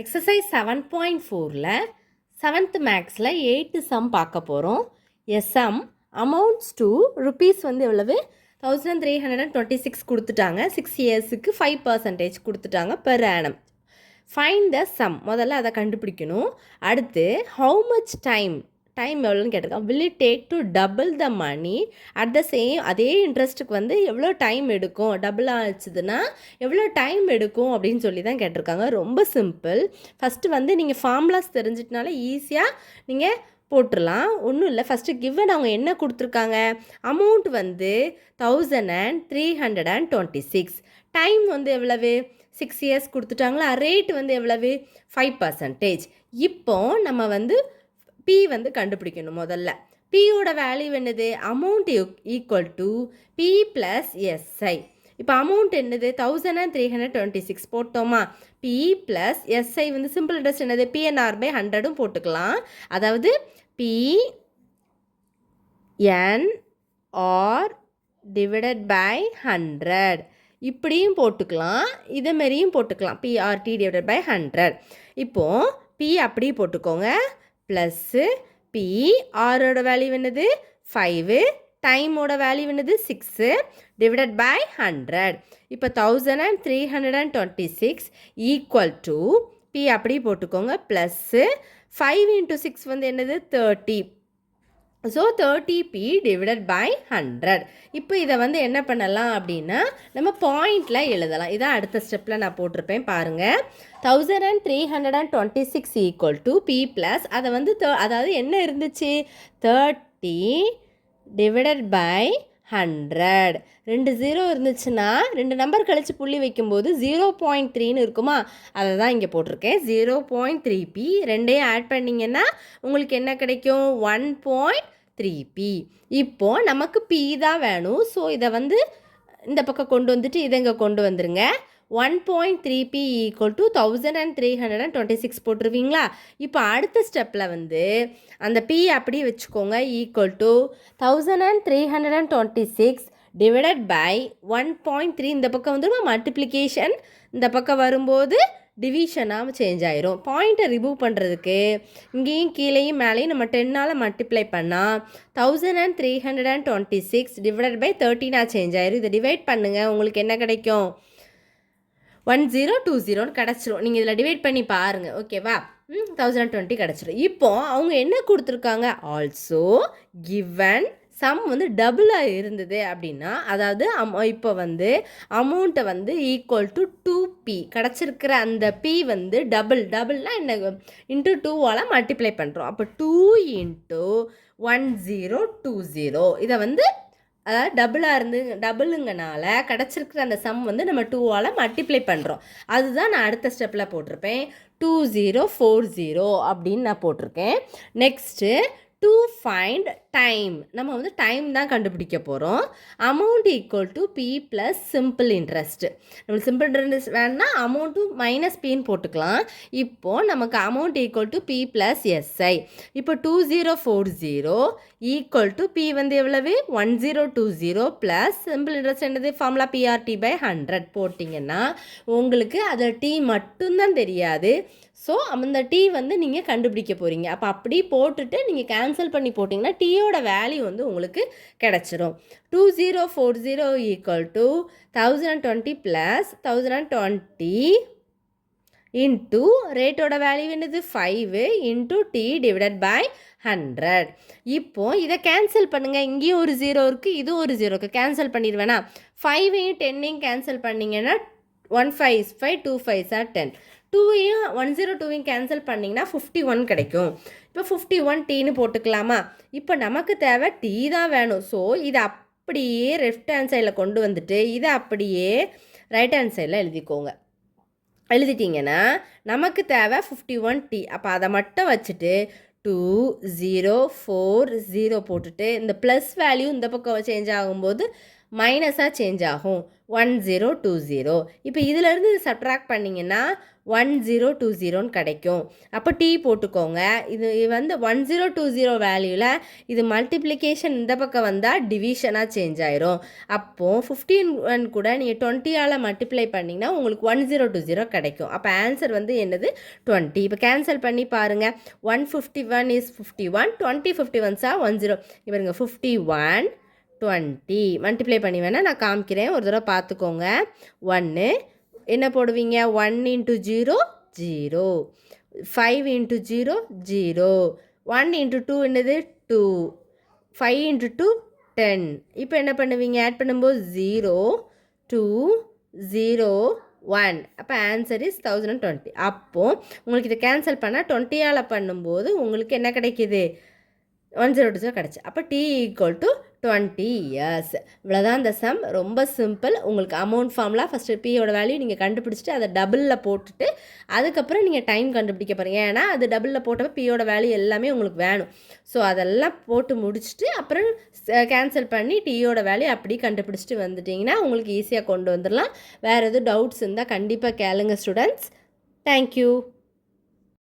Exercise 7.4ல 7th மேக்ஸில் 8th some பார்க்க போகிறோம். சம் அமௌண்ட்ஸ் டு ருபீஸ் வந்து எவ்வளவு 1326 கொடுத்துட்டாங்க. 6 இயர்ஸுக்கு 5% கொடுத்துட்டாங்க per annum. Find the sum, முதல்ல அதை கண்டுபிடிக்கணும். அடுத்து ஹவு மச் டைம் எவ்வளோன்னு கேட்டிருக்கான். Will it take to double the money at the same, அதே இன்ட்ரெஸ்ட்டுக்கு வந்து எவ்வளோ டைம் எடுக்கும், டபுள் ஆச்சுதுன்னா எவ்வளோ டைம் எடுக்கும் அப்படின்னு சொல்லி தான் கேட்டிருக்காங்க. ரொம்ப சிம்பிள். ஃபஸ்ட்டு வந்து நீங்கள் ஃபார்முலாஸ் தெரிஞ்சிட்டனால ஈஸியாக நீங்கள் போட்டுடலாம். ஒன்றும் இல்லை, ஃபஸ்ட்டு கிவன் அவங்க என்ன கொடுத்துருக்காங்க, அமௌண்ட் வந்து 1326, டைம் வந்து எவ்வளவு 6 இயர்ஸ் கொடுத்துட்டாங்களா, ரேட் வந்து எவ்வளவு 5%. இப்போ நம்ம வந்து பி வந்து கண்டுபிடிக்கணும். முதல்ல பியோட வேல்யூ என்னது, amount equal to P plus SI. இப்போ அமௌண்ட் என்னது 1326 போட்டோமா, பி ப்ளஸ் எஸ்ஐ வந்து சிம்பிள் இன்ட்ரெஸ்ட் என்னது பிஎன்ஆர் பை 100 போட்டுக்கலாம். அதாவது P N R divided by 100 இப்படியும் போட்டுக்கலாம், இதமாரியும் போட்டுக்கலாம், பிஆர்டி டிவைடட் பை 100. இப்போது பி அப்படி போட்டுக்கோங்க, ப்ளஸ்ஸு பி ஆரோட வேல்யூ என்னது 5, டைமோட வேல்யூ என்னது 6 டிவைடட் பை 100. இப்போ 1326 ஈக்குவல் டு பி அப்படி போட்டுக்கோங்க, ப்ளஸ்ஸு 5 × 6 வந்து என்னது 30. So 30p divided by 100. இப்போ இதை வந்து என்ன பண்ணலாம் அப்படின்னா நம்ம பாயிண்டில் எழுதலாம். இதான் அடுத்த ஸ்டெப்பில் நான் போட்டிருப்பேன் பாருங்கள். 1326 ஈக்குவல் டு பி ப்ளஸ் அதை வந்து அதாவது என்ன இருந்துச்சு 30 டிவைடட் பை 100. 2 0 இருந்துச்சுன்னா 2 நம்பர் கழித்து புள்ளி வைக்கும்போது 0.3ன்னு இருக்குமா, அதை தான் இங்கே போட்டிருக்கேன். 0.3p ரெண்டையும் ஆட் பண்ணிங்கன்னா உங்களுக்கு என்ன கிடைக்கும் 1.3p. இப்போது நமக்கு p தான் வேணும். ஸோ இதை வந்து இந்த பக்கம் கொண்டு வந்துட்டு இதை இங்கே கொண்டு வந்துருங்க. 1.3p equal to 1326 போட்டுருவீங்களா. இப்போ அடுத்த ஸ்டெப்பில் வந்து அந்த p அப்படி வச்சுக்கோங்க, ஈக்குவல் டு 1326 டிவைடட் பை 1.3. இந்த பக்கம் வந்து மல்டிப்ளிகேஷன், இந்த பக்கம் வரும்போது டிவிஷனாக சேஞ்ச் ஆயிரும். பாயிண்ட்டை ரிமூவ் பண்ணுறதுக்கு இங்கேயும் கீழேயும் மேலேயும் நம்ம 10ஆல் மல்டிப்ளை பண்ணால் 1326 டிவைடட் பை 13 சேஞ்ச் ஆயிரும். இதை டிவைட் பண்ணுங்கள், உங்களுக்கு என்ன கிடைக்கும் 1020 கிடச்சிரும். நீங்கள் இதில் டிவைட் பண்ணி பாருங்கள், ஓகேவா. 1020 கிடச்சிரும். இப்போ அவங்க என்ன கொடுத்துருக்காங்க, ஆல்சோ கிவன் சம் வந்து டபுளாக இருந்தது அப்படின்னா, அதாவது இப்போ வந்து அமௌண்ட்டை வந்து ஈக்குவல் டு 2p கிடச்சிருக்கிற அந்த p வந்து டபுள்னால் என்ன இன்ட்டு 2ஆல் மல்டிப்ளை பண்ணுறோம். அப்போ 2 × 1020 இதை வந்து அதாவது டபுளுங்கனால கிடச்சிருக்கிற அந்த சம் வந்து நம்ம 2ஆல் மல்டிப்ளை பண்ணுறோம். அதுதான் நான் அடுத்த ஸ்டெப்பில் போட்டிருப்பேன். 2040 அப்படின்னு நான் போட்டிருக்கேன். நெக்ஸ்ட்டு டு ஃபைண்ட் டைம், நம்ம வந்து டைம் தான் கண்டுபிடிக்க போகிறோம். Amount equal to P plus simple interest. நம்மளுக்கு சிம்பிள் இன்ட்ரெஸ்ட் வேணுன்னா அமௌண்ட்டு மைனஸ் பின்னு போட்டுக்கலாம். இப்போது நமக்கு amount equal to P plus SI. இப்போ 2040 ஈக்குவல் டு பி வந்து எவ்வளவு 1020 ப்ளஸ் சிம்பிள் இன்ட்ரெஸ்ட் என்னது ஃபார்முலா பிஆர்டி பை 100 போட்டிங்கன்னா உங்களுக்கு அதில் டி மட்டும்தான் தெரியாது. ஸோ அந்த டி வந்து நீங்கள் கண்டுபிடிக்க போகிறீங்க. அப்போ அப்படி போட்டுட்டு நீங்கள் கேன்சல் பண்ணி போட்டிங்கன்னா டீயோட வேல்யூ வந்து உங்களுக்கு கிடச்சிரும். 2040 ஈக்குவல் டு 1020 ப்ளஸ் 1020 இன்ட்டு ரேட்டோட வேல்யூ என்னது 5 இன்ட்டு டி டிவைடட் பை 100. இப்போது இதை கேன்சல் பண்ணுங்கள். இங்கேயும் ஒரு 0 இருக்குது, இதுவும் ஒரு 0 இருக்குது, கேன்சல் பண்ணிடுவேனா. 5ஐயும் 10ஐயும் கேன்சல் பண்ணிங்கன்னா 1 5 5 2 5 10. 2ஐயும் 102ஐயும் கேன்சல் பண்ணிங்கன்னா 51 கிடைக்கும். இப்போ 51 டீன்னு போட்டுக்கலாமா. இப்போ நமக்கு தேவை டீ தான் வேணும். ஸோ இதை அப்படியே லெஃப்ட் ஹேண்ட் சைடில் கொண்டு வந்துட்டு இதை அப்படியே ரைட் ஹேண்ட் சைடில் எழுதிக்கோங்க. எழுதிட்டிங்கன்னா நமக்கு தேவை 51 டீ. அப்போ அதை மட்டும் வச்சுட்டு 2040 போட்டுட்டு இந்த ப்ளஸ் வேல்யூ இந்த பக்கம் சேஞ்ச் ஆகும்போது மைனஸாக சேஞ்ச் ஆகும் 1020. இப்போ இதிலேருந்து சப்ட்ராக்ட் பண்ணிங்கன்னா 1020ன்னு கிடைக்கும். அப்போ டி போட்டுக்கோங்க. இது வந்து 1020 வேல்யூவில் இது மல்டிப்ளிகேஷன் இந்த பக்கம் வந்தால் டிவிஷனாக சேஞ்ச் ஆயிரும். அப்போது 15 கூட நீங்கள் 20ஆல் மல்டிப்ளை பண்ணிங்கன்னா உங்களுக்கு 1020 கிடைக்கும். அப்போ ஆன்சர் வந்து என்னது 20. இப்போ கேன்சல் பண்ணி பாருங்கள். 151 இஸ் 51, 20 51s 10. பாருங்க 51 20 மல்டிப்ளை பண்ணி வேணால் நான் காமிக்கிறேன், ஒரு தடவை பார்த்துக்கோங்க. 1 என்ன போடுவீங்க, 1 × 0 0, 5 × 0 0, 1 × 2 என்னது 2, 5 × 2 10. இப்போ என்ன பண்ணுவீங்க, ஆட் பண்ணும்போது 0 2 0 1. அப்போ ஆன்சர் இஸ் 1020. அப்போது உங்களுக்கு இதை கேன்சல் பண்ணால் 20ஆல் பண்ணும்போது உங்களுக்கு என்ன கிடைக்கிது, 1020 கிடச்சி. அப்போ டி = 20 years. இவ்வளோதான் இந்த சம். ரொம்ப சிம்பிள். உங்களுக்கு அமௌண்ட் ஃபார்ம்லாம் ஃபஸ்ட்டு பியோட வேல்யூ நீங்கள் கண்டுபிடிச்சிட்டு அதை டபுளில் போட்டுட்டு அதுக்கப்புறம் நீங்கள் டைம் கண்டுபிடிக்க போகிறீங்க. ஏன்னா அது டபுளில் போட்டப்போ பியோட வேல்யூ எல்லாமே உங்களுக்கு வேணும். ஸோ அதெல்லாம் போட்டு முடிச்சுட்டு அப்புறம் கேன்சல் பண்ணி டியோட வேல்யூ அப்படி கண்டுபிடிச்சிட்டு வந்துட்டிங்கன்னா உங்களுக்கு ஈஸியாக கொண்டு வந்துடலாம். வேறு எதுவும் டவுட்ஸ் இருந்தால் கண்டிப்பாக கேளுங்க ஸ்டூடெண்ட்ஸ். தேங்க்யூ.